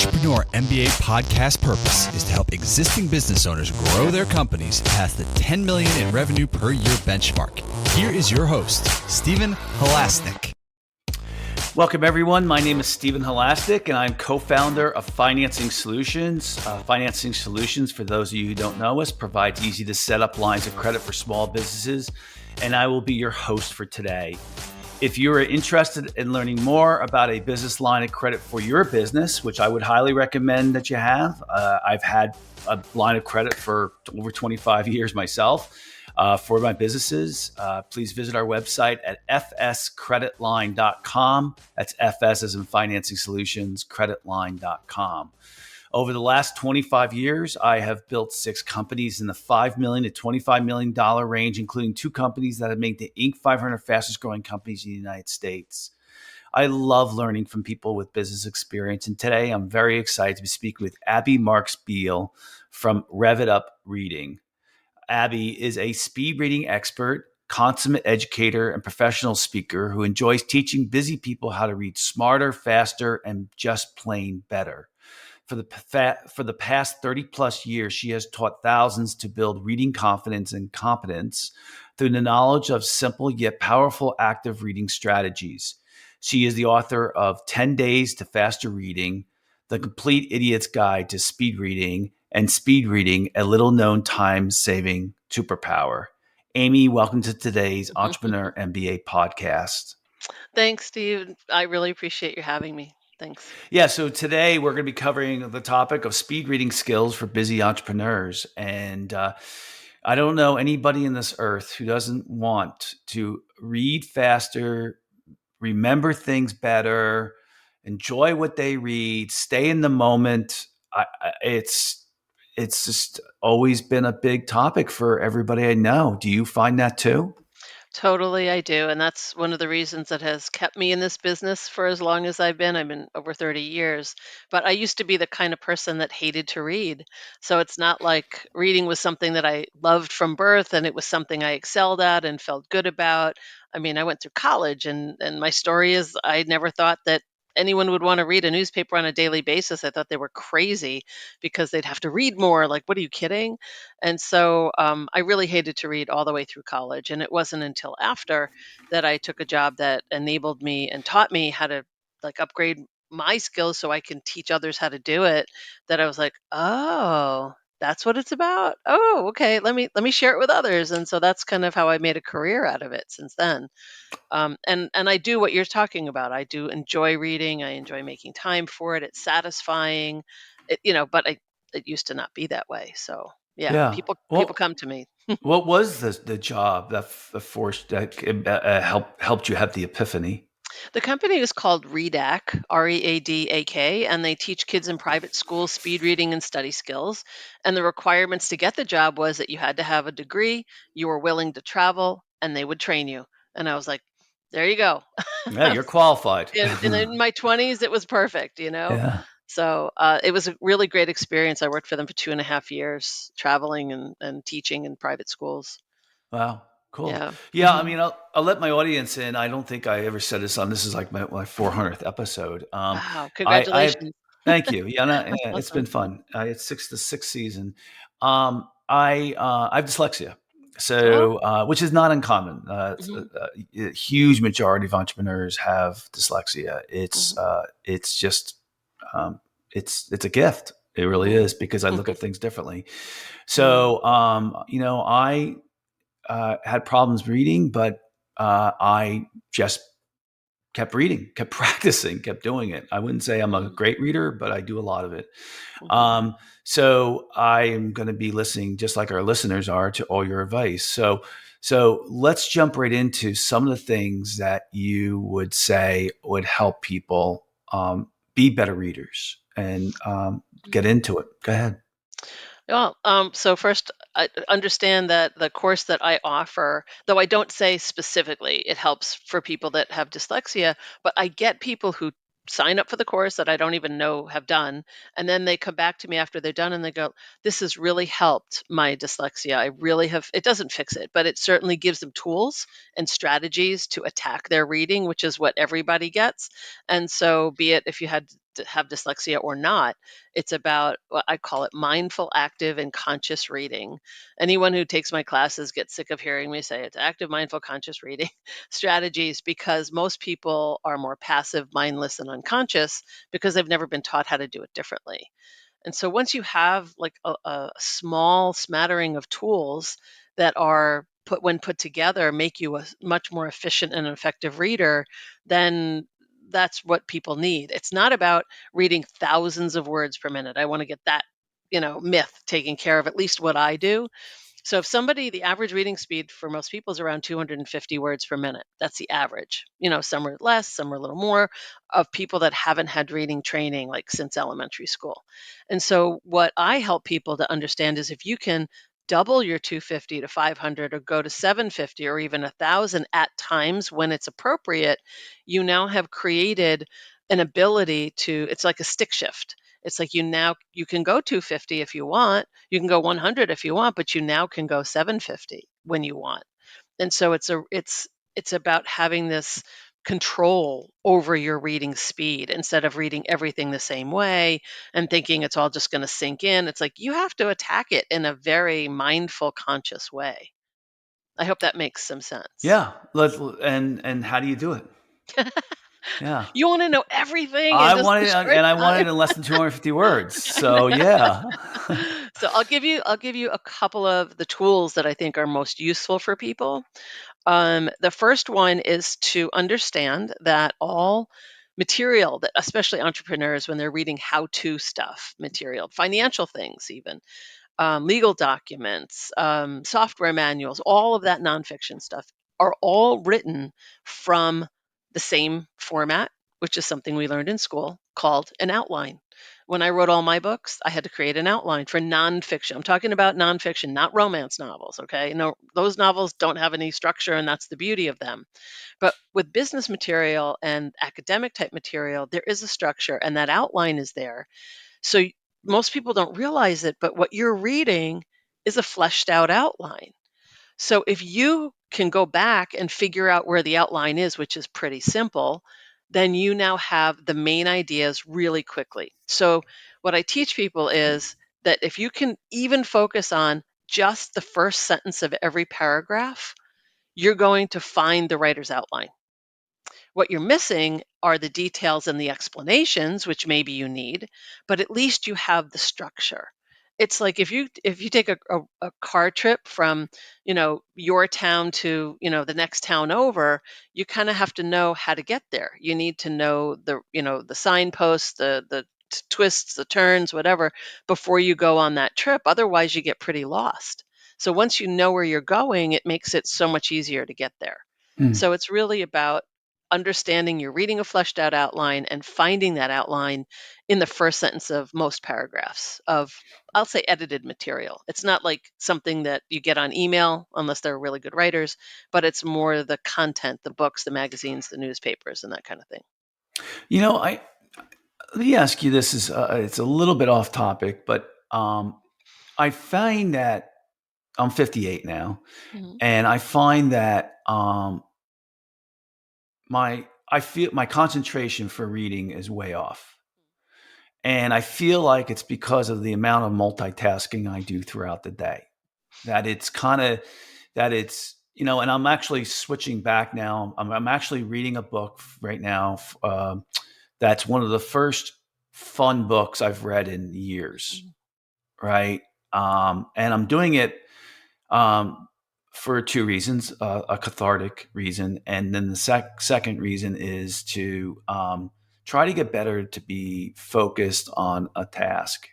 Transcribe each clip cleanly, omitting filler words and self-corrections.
Entrepreneur MBA podcast purpose is to help existing business owners grow their companies past the 10 million in revenue per year benchmark. Here is your host, Stephen Halasnik. Welcome, everyone. My name is Stephen Halasnik, and I'm co-founder of Financing Solutions. Financing Solutions, for those of you who don't know us, provides easy to set up lines of credit for small businesses, and I will be your host for today. If you are interested in learning more about a business line of credit for your business, which I would highly recommend that you have, I've had a line of credit for over 25 years myself for my businesses. Please visit our website at fscreditline.com. That's FS as in Financing Solutions, creditline.com. Over the last 25 years, I have built 6 companies in the $5 million to $25 million range, including 2 companies that have made the Inc. 500 fastest growing companies in the United States. I love learning from people with business experience. And today I'm very excited to be speaking with Abby Marks Beale from Rev It Up Reading. Abby is a speed reading expert, consummate educator, and professional speaker who enjoys teaching busy people how to read smarter, faster, and just plain better. For the past 30 plus years, she has taught thousands to build reading confidence and competence through the knowledge of simple yet powerful active reading strategies. She is the author of 10 Days to Faster Reading, The Complete Idiot's Guide to Speed Reading, and Speed Reading, a little known time-saving superpower. Amy, welcome to today's Entrepreneur MBA podcast. Thanks, Steve. I really appreciate you having me. Thanks. Yeah, so today we're going to be covering the topic of speed reading skills for busy entrepreneurs. And I don't know anybody in this earth who doesn't want to read faster, remember things better, enjoy what they read, stay in the moment. It's just always been a big topic for everybody I know. Do you find that too? Totally, I do. And that's one of the reasons that has kept me in this business for as long as I've been. Over 30 years. But I used to be the kind of person that hated to read. So it's not like reading was something that I loved from birth and it was something I excelled at and felt good about. I went through college and my story is I never thought that anyone would want to read a newspaper on a daily basis. I thought they were crazy because they'd have to read more. Like, what are you kidding? And so I really hated to read all the way through college. And it wasn't until after that I took a job that enabled me and taught me how to upgrade my skills so I can teach others how to do it, that I was like, oh, that's what it's about. Oh, okay. Let me share it with others. And so that's kind of how I made a career out of it since then. And I do what you're talking about. I do enjoy reading. I enjoy making time for it. It's satisfying. But it used to not be that way. So yeah, Yeah. people come to me. What was the job that forced that helped you have the epiphany? The company is called READAK, READAK, and they teach kids in private schools speed reading and study skills. And the requirements to get the job was that you had to have a degree, you were willing to travel, and they would train you. And I was like, there you go. Yeah, you're qualified. In my 20s, it was perfect. Yeah. So it was a really great experience. I worked for them for 2.5 years, traveling and teaching in private schools. Wow. Cool. Yeah. Yeah. Mhm. I mean, I'll let my audience in. I don't think I ever said this on. This is like my 400th episode. Wow. I Congratulations. thank you. Yeah, That's it's been awesome. fun. It's the sixth season. I have dyslexia, Oh. so which is not uncommon. Mhm. A huge majority of entrepreneurs have dyslexia. Mhm. It's just it's a gift. It really Mhm. is, because I look at things differently. Mm. So I had problems reading, but I just kept reading, kept practicing, kept doing it. I wouldn't say I'm a Mhm. great reader, but I do a lot of it. Mhm. So I am going to be listening, just like our listeners are, to all your advice. So let's jump right into some of the things that you would say would help people be better readers and get Mhm. into it. Go ahead. Well, so first, I understand that the course that I offer, though I don't say specifically it helps for people that have dyslexia, but I get people who sign up for the course that I don't even know have done, and then they come back to me after they're done and they go, "This has really helped my dyslexia. I really have." It doesn't fix it, but it certainly gives them tools and strategies to attack their reading, which is what everybody gets. And so, be it if you had have dyslexia or not. It's about what I call it mindful, active, and conscious reading. Anyone who takes my classes gets sick of hearing me say it's active, mindful, conscious reading strategies, because most people are more passive, mindless, and unconscious because they've never been taught how to do it differently. And so once you have like a small smattering of tools that are when put together, make you a much more efficient and effective reader, then that's what people need. It's not about reading thousands of words per minute. I want to get that, myth taken care of, at least what I do. So if the average reading speed for most people is around 250 words per minute. That's the average. Some are less, some are a little more, of people that haven't had reading training like since elementary school. And so what I help people to understand is if you can double your 250 to 500 or go to 750 or even 1,000 at times when it's appropriate, you now have created an ability to, it's like a stick shift. It's like you can go 250 if you want, you can go 100 if you want, but you now can go 750 when you want. And so it's about having this control over your reading speed instead of reading everything the same way and thinking it's all just going to sink in. It's like you have to attack it in a very mindful, conscious way. I hope that makes some sense. Yeah. And how do you do it? Yeah. You want to know everything in I just a wanted, short and I wanted time? it in less than 250 words. So yeah. So I'll give you a couple of the tools that I think are most useful for people. The first one is to understand that all material that, especially entrepreneurs, when they're reading how-to stuff, material, financial things, even legal documents, software manuals, all of that nonfiction stuff are all written from the same format, which is something we learned in school called an outline. When I wrote all my books, I had to create an outline for nonfiction. I'm talking about nonfiction, not romance novels, okay? No, those novels don't have any structure, and that's the beauty of them. But with business material and academic type material, there is a structure, and that outline is there. So most people don't realize it, but what you're reading is a fleshed out outline. So if you can go back and figure out where the outline is, which is pretty simple, then you now have the main ideas really quickly. So what I teach people is that if you can even focus on just the first sentence of every paragraph, you're going to find the writer's outline. What you're missing are the details and the explanations, which maybe you need, but at least you have the structure. It's like if you take a car trip from, your town to, the next town over, you kind of have to know how to get there. You need to know the signposts, the twists, the turns, whatever, before you go on that trip. Otherwise, you get pretty lost. So once you know where you're going, it makes it so much easier to get there. Hmm. So it's really about understanding you're reading a fleshed out outline and finding that outline in the first sentence of most paragraphs of, I'll say, edited material. It's not like something that you get on email unless they're really good writers, but it's more the content, the books, the magazines, the newspapers, and that kind of thing. I let me ask you this is it's a little bit off topic, but I find that I'm 58 now, Mhm. and I find that I feel my concentration for reading is way off. And I feel like it's because of the amount of multitasking I do throughout the day. That it's kind of that it's and I'm actually switching back now. I'm actually reading a book right now. That's one of the first fun books I've read in years, Mhm. right? And I'm doing it um, for two reasons: a cathartic reason, and then the second reason is to try to get better to be focused on a task.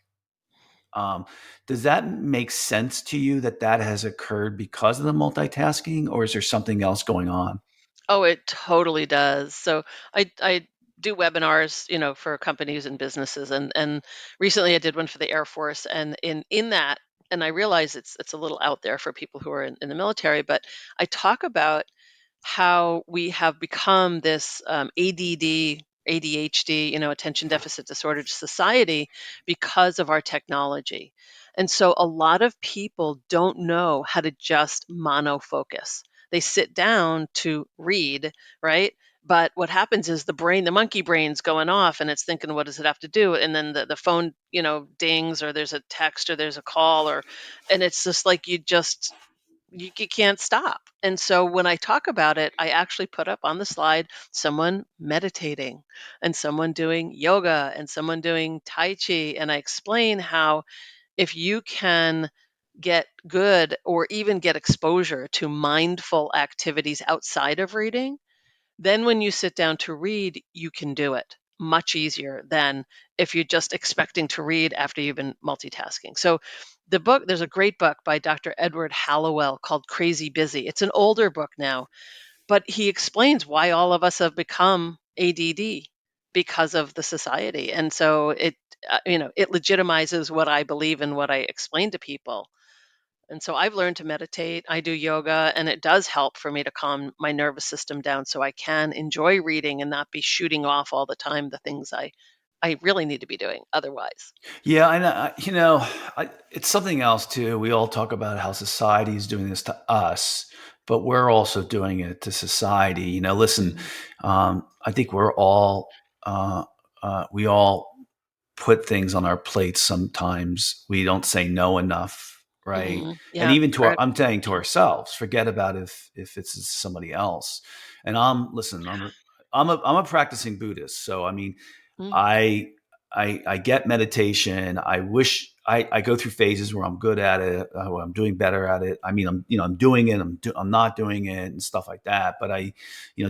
Um, does that make sense to you that that has occurred because of the multitasking, or is there something else going on? Oh, it totally does. So I do webinars, for companies and businesses, and recently I did one for the Air Force, and in that, and I realize it's a little out there for people who are in the military, but I talk about how we have become this ADD, ADHD, attention deficit disorder society because of our technology. And so a lot of people don't know how to just monofocus. They sit down to read, right? But what happens is the monkey brain's going off and it's thinking, what does it have to do? And then the phone, dings, or there's a text or there's a call, and it's just like you can't stop. And so when I talk about it, I actually put up on the slide someone meditating and someone doing yoga and someone doing Tai Chi. And I explain how if you can get good or even get exposure to mindful activities outside of reading, then when you sit down to read, you can do it much easier than if you're just expecting to read after you've been multitasking. So there's a great book by Dr. Edward Hallowell called Crazy Busy. It's an older book now, but he explains why all of us have become ADD because of the society. And so it legitimizes what I believe and what I explain to people. And so I've learned to meditate, I do yoga, and it does help for me to calm my nervous system down so I can enjoy reading and not be shooting off all the time the things I really need to be doing otherwise. Yeah, and it's something else too. We all talk about how society is doing this to us, but we're also doing it to society. Listen, Mhm. I think we all put things on our plates. Sometimes we don't say no enough, right? And Yeah, even correct. I'm saying to ourselves, forget about if it's somebody else. And listen, I'm a practicing Buddhist, so I mean, Mm, I I get meditation. I wish I go through phases where I'm good at it, where I'm doing better at it. I mean, I'm doing it. I'm not doing it and stuff like that. But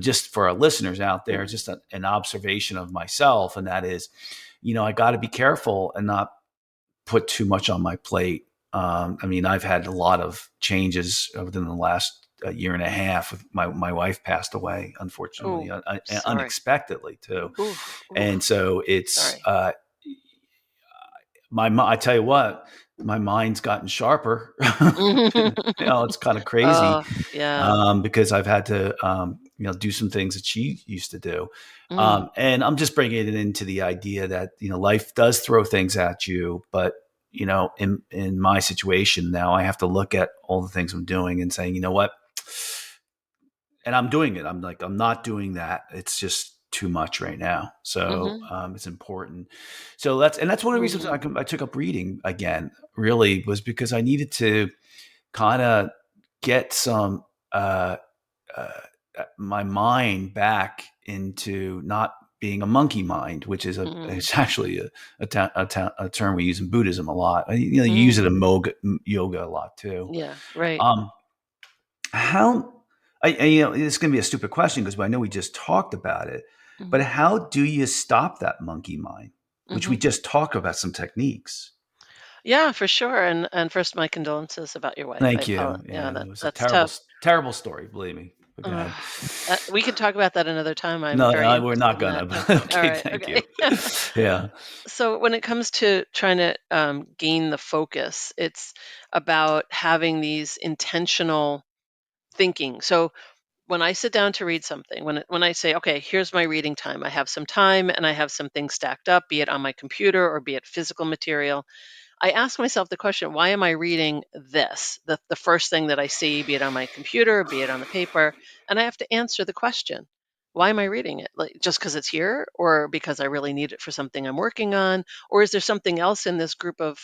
just for our listeners out there, just an observation of myself, and that is, I got to be careful and not put too much on my plate. I mean, I've had a lot of changes within the last year and a half. My wife passed away, unfortunately, oh, sorry. unexpectedly too, Oof, and oof, so it's sorry. I tell you what, my mind's gotten sharper. It's kind of crazy Oh, yeah. because I've had to do some things that she used to do, Mm, and I'm just bringing it into the idea that life does throw things at you, but in my situation now, I have to look at all the things I'm doing and saying, you know what, and I'm doing it. I'm like, I'm not doing that. It's just too much right now. So mhm, it's important. So that's one of the reasons mhm, I took up reading again. Really was because I needed to kind of get some uh, my mind back into not being a monkey mind, which is mm, it's actually a term we use in Buddhism a lot. You use mm. it in yoga a lot too. Yeah, right. Um, how it's going to be a stupid question because I know we just talked about it, but Mhm, how do you stop that monkey mind? Which we mhm. just talked about some techniques. Yeah, for sure. And first, my condolences about your wife. Thank you. Yeah, Yeah, it was a that's tough. terrible story. Believe me. But go Uh, ahead. we can talk about that another time. I'm No, very we're interested not in that. gonna. But Okay. All okay, right. thank Okay. you. Yeah. So when it comes to trying to gain the focus, it's about having these intentional thinking. So when I sit down to read something, when I say, okay, here's my reading time, I have some time and I have some things stacked up, be it on my computer or be it physical material. I ask myself the question, why am I reading this? The first thing that I see, be it on my computer, be it on the paper, and I have to answer the question. Why am I reading it? Like just because it's here, or because I really need it for something I'm working on, or is there something else in this group of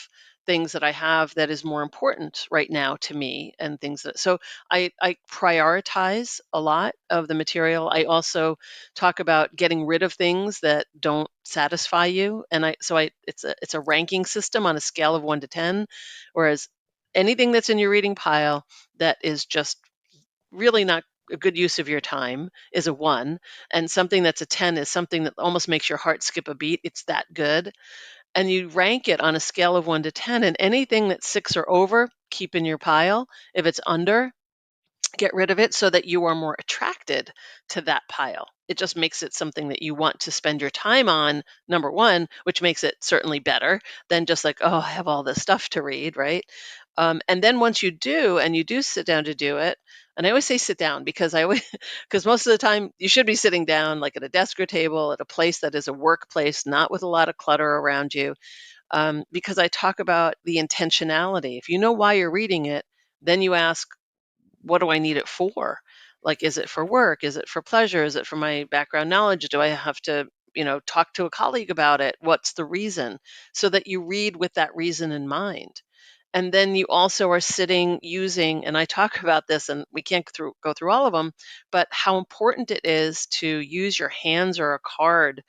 things that I have that is more important right now to me and things that so I prioritize a lot of the material. I also talk about getting rid of things that don't satisfy you, and it's a ranking system on a scale of 1 to 10, whereas anything that's in your reading pile that is just really not a good use of your time is a 1, and something that's a 10 is something that almost makes your heart skip a beat. It's that good. And you rank it on a scale of 1 to 10, and anything that's 6 or over, keep in your pile. If it's under, get rid of it so that you are more attracted to that pile. It just makes it something that you want to spend your time on, number one, which makes it certainly better than just like, oh, I have all this stuff to read, right? And then once you do, and you do sit down to do it, and I always say sit down because because most of the time you should be sitting down like at a desk or table at a place that is a workplace, not with a lot of clutter around you. Because I talk about the intentionality. If you know why you're reading it, then you ask, what do I need it for? Like, is it for work? Is it for pleasure? Is it for my background knowledge? Do I have to, talk to a colleague about it? What's the reason? So that you read with that reason in mind. And then you also are sitting using, and I talk about this, and we can't go through all of them, but how important it is to use your hands or a card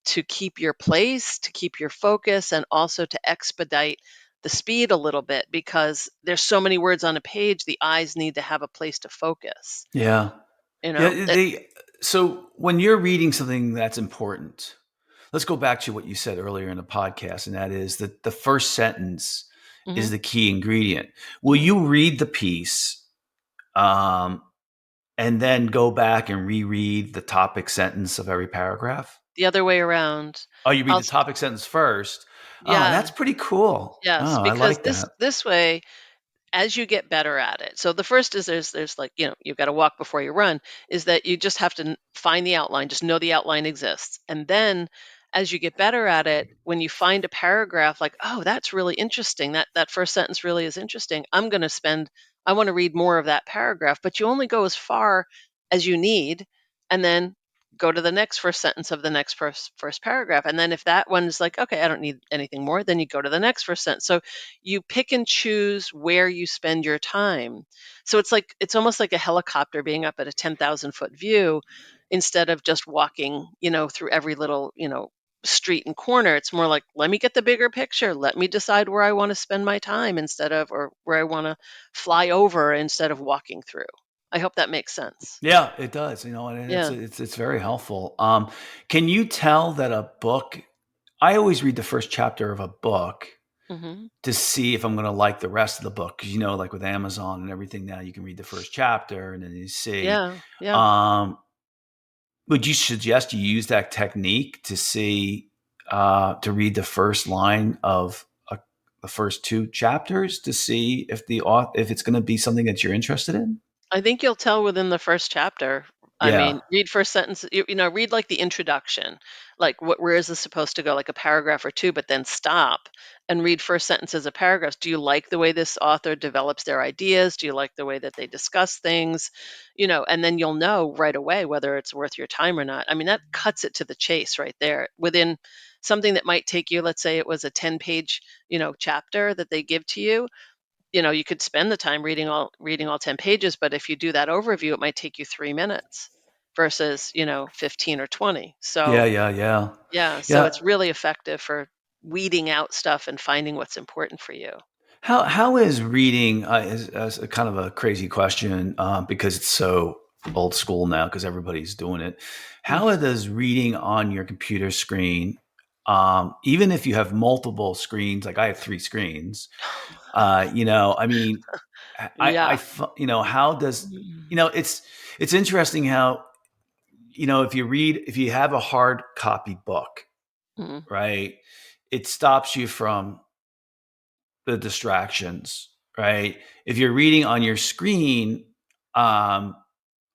to keep your place, to keep your focus, and also to expedite the speed a little bit, because there's so many words on a page, the eyes need to have a place to focus. Yeah. You Yeah. know, it, So when you're reading something that's important, let's go back to what you said earlier in the podcast, and that is that the first sentence is mhm, the key ingredient. Will mhm. you read the piece um, and then go back and reread the topic sentence of every paragraph? The other way around. Oh, you read I'll, the topic sentence first. Oh, yeah, that's pretty cool. yes, Oh, I because like this that. this way, as you get better at it. So the first is there's like, you've got to walk before you run, is that you just have to find the outline, just know the outline exists. And then as you get better at it, when you find a paragraph like, oh, that's really interesting. That first sentence really is interesting. I want to read more of that paragraph, but you only go as far as you need, and then go to the next first sentence of the next first paragraph. And then if that one's like, okay, I don't need anything more, then you go to the next first sentence. So you pick and choose where you spend your time. So it's almost like a helicopter being up at a 10,000-foot view instead of just walking, through every little, street and corner. It's more like, let me get the bigger picture. Let me decide where I want to spend my time or where I want to fly over instead of walking through. I hope that makes sense. Yeah, it does. And Yeah. it's very helpful. Can you tell that a book? I always read the first chapter of a book Hmm. to see if I'm going to like the rest of the book. Because like with Amazon and everything now, you can read the first chapter and then you see. Yeah. Yeah. Um, would you suggest you use that technique to see to read the first line of the first two chapters to see if it's going to be something that you're interested in? I think you'll tell within the first chapter. I Yeah. mean, read first sentence, read like the introduction. Like where is this supposed to go? Like a paragraph or two, but then stop and read first sentences of paragraphs. Do you like the way this author develops their ideas? Do you like the way that they discuss things? And then you'll know right away whether it's worth your time or not. I mean, that cuts it to the chase right there. Within something that might take you, let's say it was a 10-page, chapter that they give to you, you could spend the time reading all 10 pages, but if you do that overview, it might take you 3 minutes versus 15 or 20. Yeah, So yeah, yeah. yeah, so Yeah. it's really effective for weeding out stuff and finding what's important for you. How is reading is a kind of a crazy question because it's so old school now because everybody's doing it. How does reading on your computer screen, even if you have multiple screens, like I have three screens, I mean, Yeah. how does, Mhm. it's interesting how, if you have a hard copy book, Mhm. right, it stops you from the distractions, right? If you're reading on your screen, um,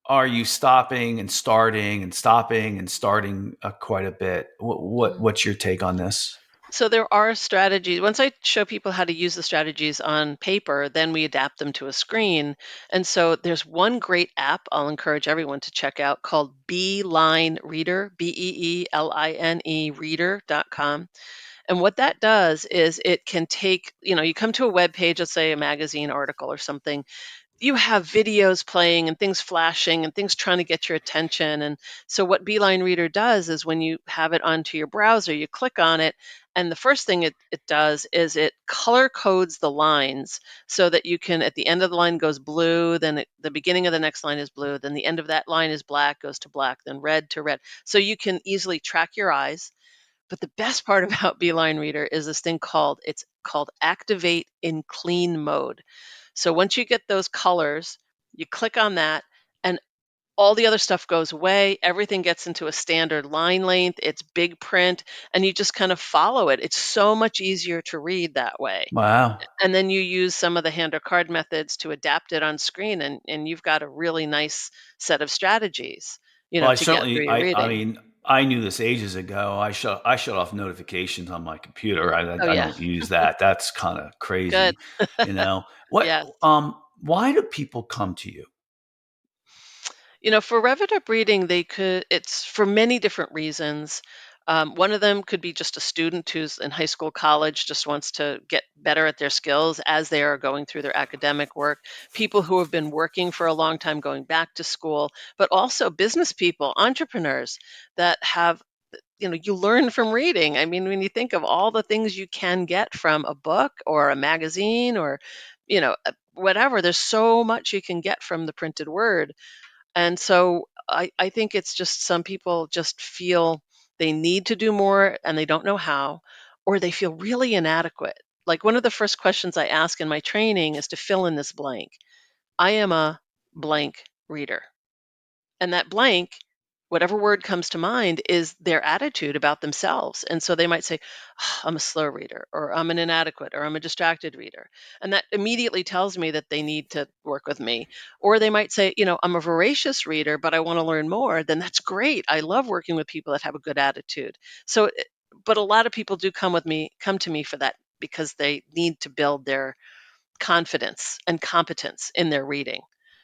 are you stopping and starting and stopping and starting quite a bit? Mhm. What's your take on this? So there are strategies. Once I show people how to use the strategies on paper, then we adapt them to a screen. And so there's one great app I'll encourage everyone to check out called Beeline Reader, Beeline reader.com. And what that does is it can take, you come to a web page, let's say a magazine article or something, you have videos playing and things flashing and things trying to get your attention. And so, what Beeline Reader does is when you have it onto your browser, you click on it, and the first thing it does is it color codes the lines so that you can, at the end of the line goes blue, then the beginning of the next line is blue, then the end of that line is black, goes to black, then red to red. So you can easily track your eyes. But the best part about Beeline Reader is this thing called Activate in Clean Mode. So once you get those colors, you click on that and all the other stuff goes away. Everything gets into a standard line length. It's big print and you just kind of follow it. It's so much easier to read that way. Wow. And then you use some of the hand or card methods to adapt it on screen and you've got a really nice set of strategies, Well, I to get through certainly, your I reading. mean, I knew this ages ago. I shut off notifications on my computer. Oh I yeah, don't use that. That's kind of good. crazy, you know. What? Yes. Why do people come to you? For rev it up reading, it's for many different reasons. One of them could be just a student who's in high school, college, just wants to get better at their skills as they are going through their academic work. People who have been working for a long time going back to school, but also business people, entrepreneurs that have, you learn from reading. I mean, when you think of all the things you can get from a book or a magazine or, whatever, there's so much you can get from the printed word. And so I think it's just some people just feel they need to do more and they don't know how, or they feel really inadequate. Like one of the first questions I ask in my training is to fill in this blank. I am a blank reader. And that blank, whatever word comes to mind, is their attitude about themselves. And so they might say, "Oh, I'm a slow reader," or "I'm an inadequate," or "I'm a distracted reader." And that immediately tells me that they need to work with me. Or they might say, "I'm a voracious reader, but I want to learn more." Then that's great. I love working with people that have a good attitude. So, but a lot of people do come to me for that because they need to build their confidence and competence in their reading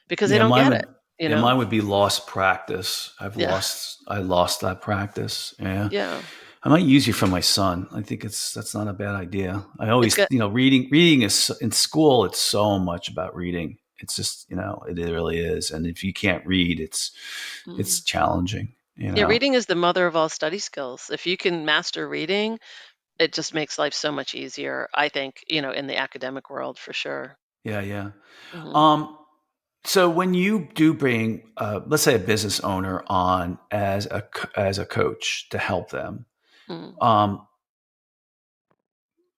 because they Yeah, don't get it, you know? mine would be lost practice. Yeah. I lost that practice. Yeah. Yeah. I might use you for my son. I think that's not a bad idea. I It's always, good. reading is in school. It's so much about reading. It's just, it really is. And if you can't read, Mm. it's challenging, Yeah, reading is the mother of all study skills. If you can master reading, it just makes life so much easier, I think, in the academic world for sure. Yeah, yeah. Mhm. Um, so when you do bring, let's say, a business owner on as as a coach to help them, Mm. um,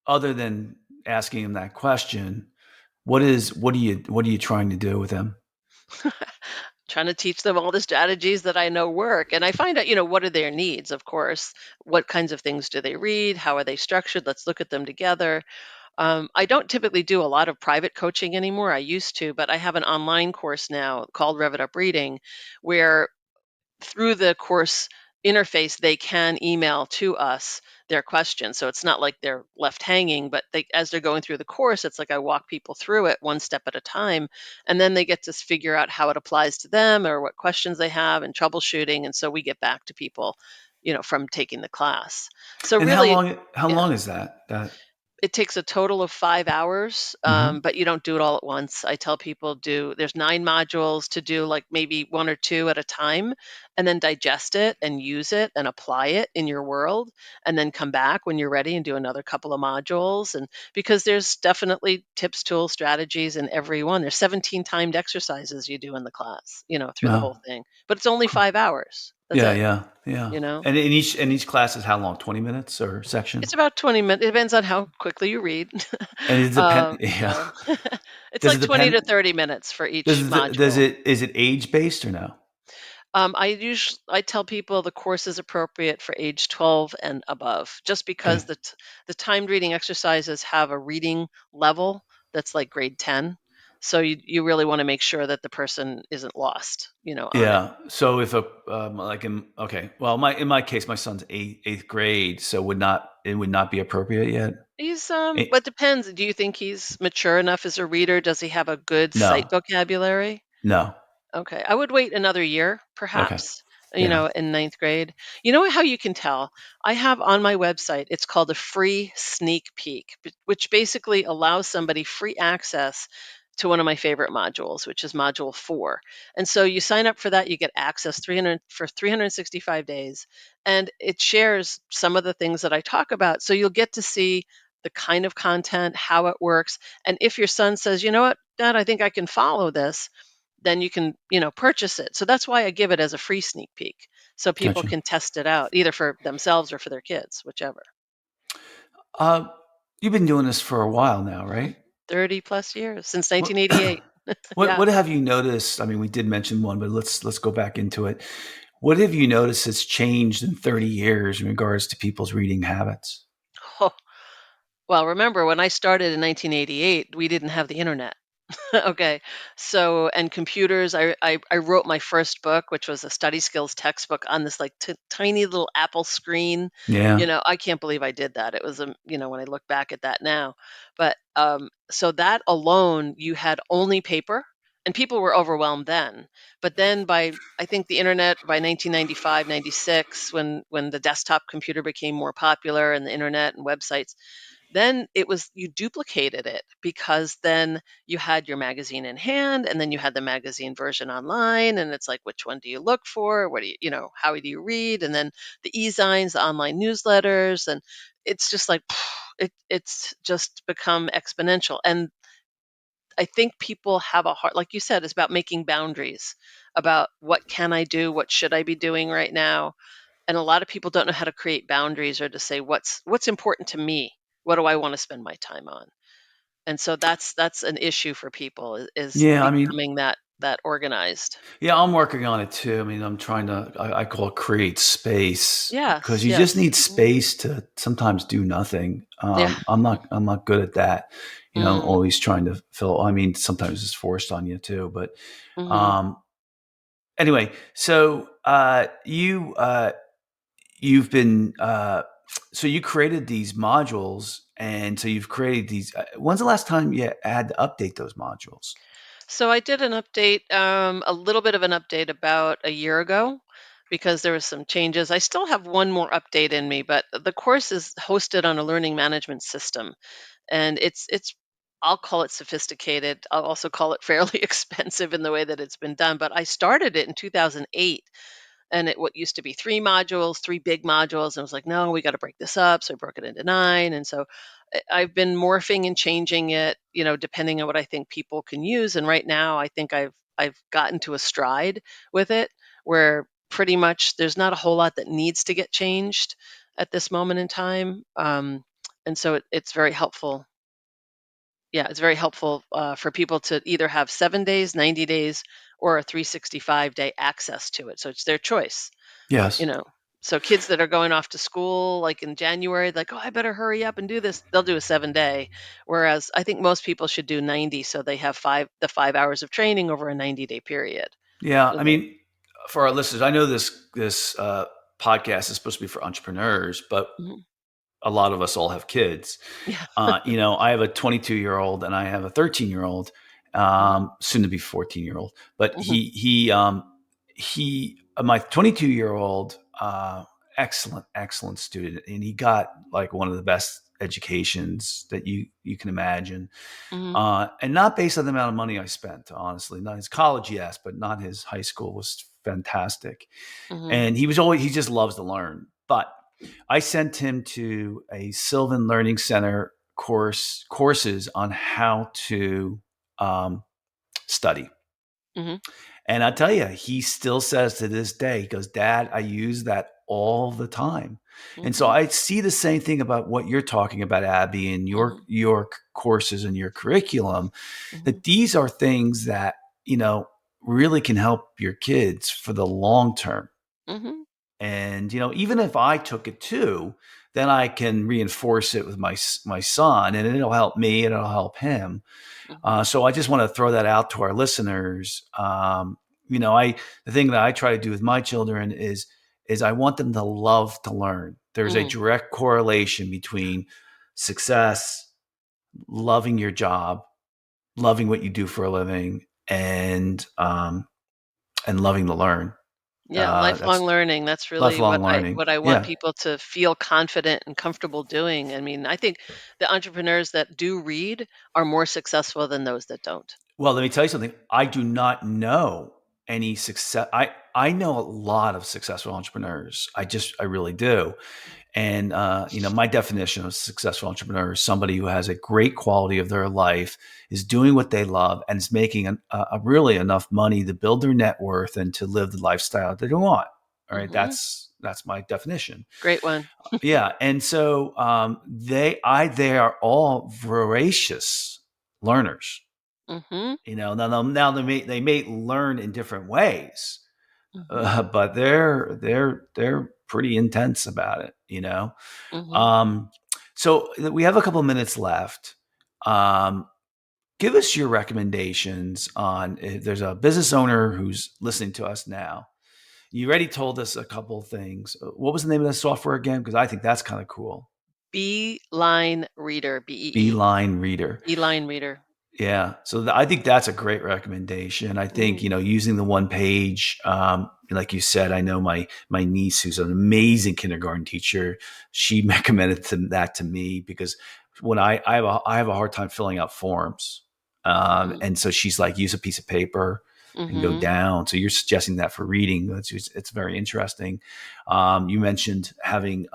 other than asking them that question, what are you trying to do with them? Trying to teach them all the strategies that I know work. And I find out, what are their needs, of course. What kinds of things do they read? How are they structured? Let's look at them together. I don't typically do a lot of private coaching anymore. I used to, but I have an online course now called Rev It Up Reading, where through the course interface, they can email to us their questions. So it's not like they're left hanging, but as they're going through the course, it's like I walk people through it one step at a time. And then they get to figure out how it applies to them or what questions they have and troubleshooting. And so we get back to people, from taking the class. So And really, how yeah. long is that? It takes a total of 5 hours, Hmm. but you don't do it all at once. I tell people there's 9 modules to do, like, maybe 1 or 2 at a time, and then digest it and use it and apply it in your world, and then come back when you're ready and do another couple of modules, and because there's definitely tips, tools, strategies in every one. There's 17 timed exercises you do in the class, through the whole No. thing, but it's only Cool. 5 hours. That's Yeah, it, yeah, yeah. you know? And in each class is how long? 20 minutes or section? It's about 20 minutes. It depends on how quickly you read. And it depend. Yeah. So it's Does it like 20 to depend? 30 minutes for each Does module. it is it age based or no? I tell people the course is appropriate for age 12 and above, just Okay. because the timed reading exercises have a reading level that's like grade 10. So you really want to make sure that the person isn't lost, on it. Yeah. So if a like in okay, well, in my case, my son's eighth grade, so it would not be appropriate yet. Eh, What depends. Do you think he's mature enough as a reader? Does he have a good sight no, vocabulary? no. Okay, I would wait another year, Okay. perhaps, Yeah. in ninth grade. You know how you can tell? I have on my website, it's called a free sneak peek, which basically allows somebody free access to one of my favorite modules, which is module 4. And so you sign up for that, you get access 365 days, and it shares some of the things that I talk about. So you'll get to see the kind of content, how it works, and if your son says, "You know what, Dad, I think I can follow this," then you can, purchase it. So that's why I give it as a free sneak peek so people Gotcha. can test it out either for themselves or for their kids, whichever. Uh, you've been doing this for a while now, Mhm. right? 30 plus years since What 1988. Yeah. what have you noticed? I mean, we did mention one, but let's go back into it. What have you noticed has changed in 30 years in regards to people's reading habits? Oh, well, remember when I started in 1988, we didn't have the internet. Okay. So, and computers, I wrote my first book, which was a study skills textbook on this like tiny little Apple screen. Yeah. I can't believe I did that. It was, when I look back at that now. But so that alone, you had only paper and people were overwhelmed then. But then by, I think the internet by 1995, 96, when the desktop computer became more popular and the internet and websites, then it was, you duplicated it, because then you had your magazine in hand, and then you had the magazine version online, and it's like, which one do you look for? What do how do you read? And then the e-zines, the online newsletters, and it's just like it's just become exponential. And I think people have a heart, like you said, it's about making boundaries about what can I do, what should I be doing right now. And a lot of people don't know how to create boundaries, or to say what's important to me. What do I want to spend my time on? And so that's an issue for people, is Yeah, I mean, becoming that organized. yeah, I'm working on it too. I mean, I'm trying to, I call it create space, because Yes, you just yes. need space to sometimes do nothing. Yeah. I'm not good at that. Mm, Always trying to fill. I mean, sometimes it's forced on you too. But mhm. um, anyway, so you've been so you created these modules, and so you've created these. When's the last time you had to update those modules? So I did an update, a little bit of an update about a year ago, because there was some changes. I still have one more update in me, but the course is hosted on a learning management system, and it's I'll call it sophisticated. I'll also call it fairly expensive in the way that it's been done. But I started it in 2008, and it what used to be 3 modules, 3 big modules, and I was like, no, we got to break this up. So I broke it into 9, and so I've been morphing and changing it, depending on what I think people can use. And right now, I think I've gotten to a stride with it, where pretty much there's not a whole lot that needs to get changed at this moment in time. And so it's very helpful. Yeah, it's very helpful for people to either have 7 days, 90 days, or a 365-day access to it. So it's their choice, you Yes. know. So kids that are going off to school, like in January, like, oh, I better hurry up and do this. They'll do a 7 day, whereas I think most people should do 90, so they have 5 hours of training over a 90-day period. Yeah, You I know. mean, for our listeners, I know this podcast is supposed to be for entrepreneurs, but Mhm. a lot of us all have kids. Yeah. I have a 22-year-old and I have a 13-year-old, Mhm. soon to be 14-year-old. But Mhm. my 22-year-old, excellent student, and he got like one of the best educations that you can imagine. Mhm. And not based on the amount of money I spent, honestly. Not his college, yes, but not his high school was fantastic. Mhm. And he just loves to learn. But I sent him to a Sylvan Learning Center courses on how to study. Mhm. And I tell you, he still says to this day, he goes, Dad, I use that all the time. And so Mhm. I see the same thing about what you're talking about, Abby, and Mhm. your courses and your curriculum, Mhm. that these are things that, you know, really can help your kids for the long term. Mhm. And even if I took it too, then I can reinforce it with my son, and it'll help me and it'll help him. Mhm. So I just want to throw that out to our listeners. I the thing that I try to do with my children is I want them to love to learn. There's a Mhm. direct correlation between success, loving your job, loving what you do for a living, and loving to learn. Yeah, lifelong That's learning. That's really what lifelong I learning. what I want Yeah. people to feel confident and comfortable doing. I mean, I think the entrepreneurs that do read are more successful than those that don't. Well, let me tell you something. I do not know any success. I know a lot of successful entrepreneurs. I really do. And my definition of a successful entrepreneur is somebody who has a great quality of their life, is doing what they love, and is making really enough money to build their net worth and to live the lifestyle that they want. All right, Mhm. that's my definition. Great one. Yeah, and so they are all voracious learners. Mhm. Now they may learn in different ways, Mhm. but they're pretty intense about it. Mhm. Um, so we have a couple minutes left. Um, Give us your recommendations on if there's a business owner who's listening to us now. You already told us a couple of things. What was the name of the software again? Because I think that's kind of cool. Beeline Reader, BEE. Beeline Reader. Beeline Reader. Yeah. So I think that's a great recommendation. I think, Mm, using the one page, like you said, I know my niece, who's an amazing kindergarten teacher, she recommended that to me because when I have a hard time filling out forms. mm, And so she's like, use a piece of paper and go mhm, down. So you're suggesting that for reading. It's very interesting. You mentioned having,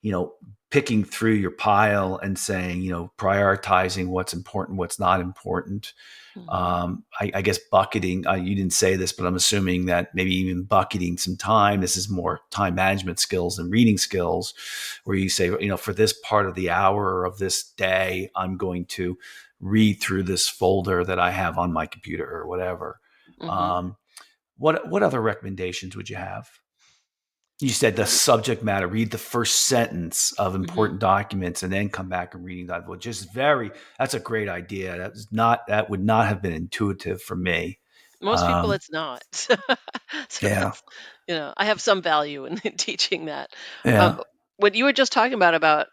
you know, picking through your pile and saying, prioritizing what's important, what's not important. mhm, I guess bucketing, you didn't say this, but I'm assuming that maybe even bucketing some time. This is more time management skills and reading skills, where you say, for this part of the hour of this day, I'm going to read through this folder that I have on my computer or whatever. mhm. Um, what other recommendations would you have? You said the subject matter, read the first sentence of Mhm. important documents and then come back and reading that. Which is that's a great idea. That would not have been intuitive for me. Most people, Um, it's not. So yeah. that's, I have some value in teaching that. Um, Yeah. what you were just talking about,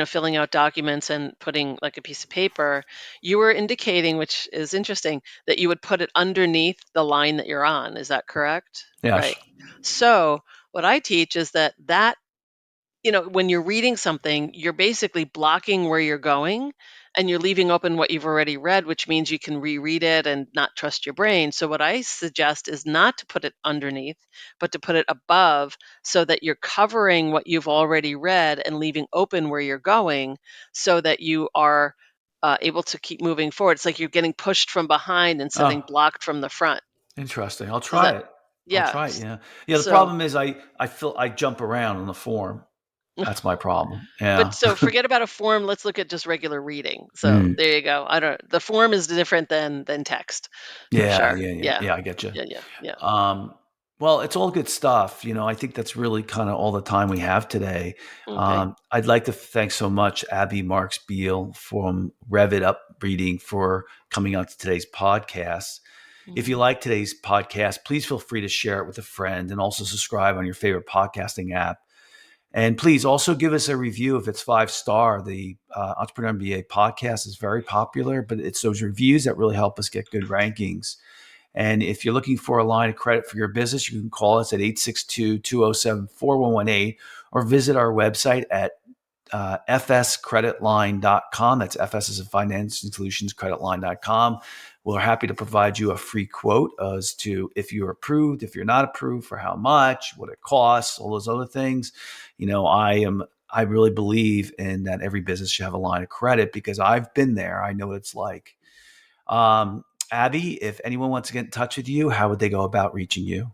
filling out documents and putting like a piece of paper, you were indicating, which is interesting, that you would put it underneath the line that you're on. Is that correct? Yes. Right. So what I teach is that when you're reading something, you're basically blocking where you're going and you're leaving open what you've already read, which means you can reread it and not trust your brain. So, what I suggest is not to put it underneath, but to put it above so that you're covering what you've already read and leaving open where you're going so that you are able to keep moving forward. It's like you're getting pushed from behind instead of Oh, getting blocked from the front. interesting. I'll Does try that, it. I'll yeah. try it. Yeah. Yeah. The So, problem is I feel I jump around on the form. That's my problem. But Yeah. so forget about a form, let's look at just regular reading. So Mm. there you go. I don't The form is different than text, for Yeah. sure. Yeah. Yeah. Yeah. Yeah. I get you. Yeah, yeah, yeah. Um, well, it's all good stuff. I think that's really kind of all the time we have today. Okay. I'd like to thank so much Abby Marks Beale from Revit Up Reading for coming on to today's podcast. If you Mhm. like today's podcast, please feel free to share it with a friend and also subscribe on your favorite podcasting app. And please also give us a review if it's 5-star. The Entrepreneur MBA podcast is very popular, but it's those reviews that really help us get good rankings. And if you're looking for a line of credit for your business, you can call us at 862-207-4118 or visit our website at fscreditline.com. That's FS as in Financing Solutions, creditline.com. We're happy to provide you a free quote as to if you're approved, if you're not approved, for how much, what it costs, all those other things. I really believe in that every business should have a line of credit because I've been there. I know what it's like. Um, Abby, if anyone wants to get in touch with you, how would they go about reaching you?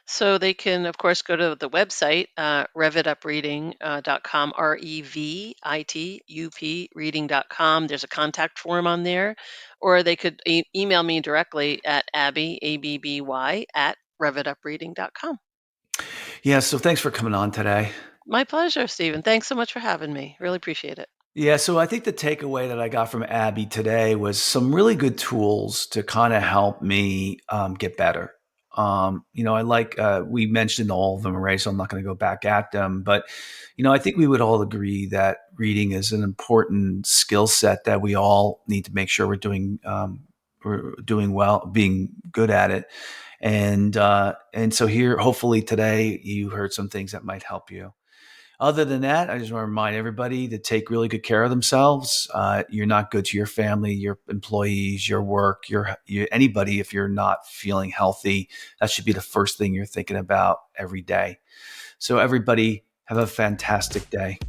So they can, of course, go to the website, revitupreading.com, REVITUP reading.com. There's a contact form on there, or they could email me directly at Abby, ABBY, at revitupreading.com. Yeah, so thanks for coming on today. My pleasure, Stephen. Thanks so much for having me. Really appreciate it. Yeah, so I think the takeaway that I got from Abby today was some really good tools to kind of help me get better. I like we mentioned all of them already, so I'm not going to go back at them. But I think we would all agree that reading is an important skill set that we all need to make sure we're doing well, being good at it. And so here, hopefully today, you heard some things that might help you. Other than that, I just want to remind everybody to take really good care of themselves. You're not good to your family, your employees, your work, anybody if you're not feeling healthy. That should be the first thing you're thinking about every day. So everybody have a fantastic day.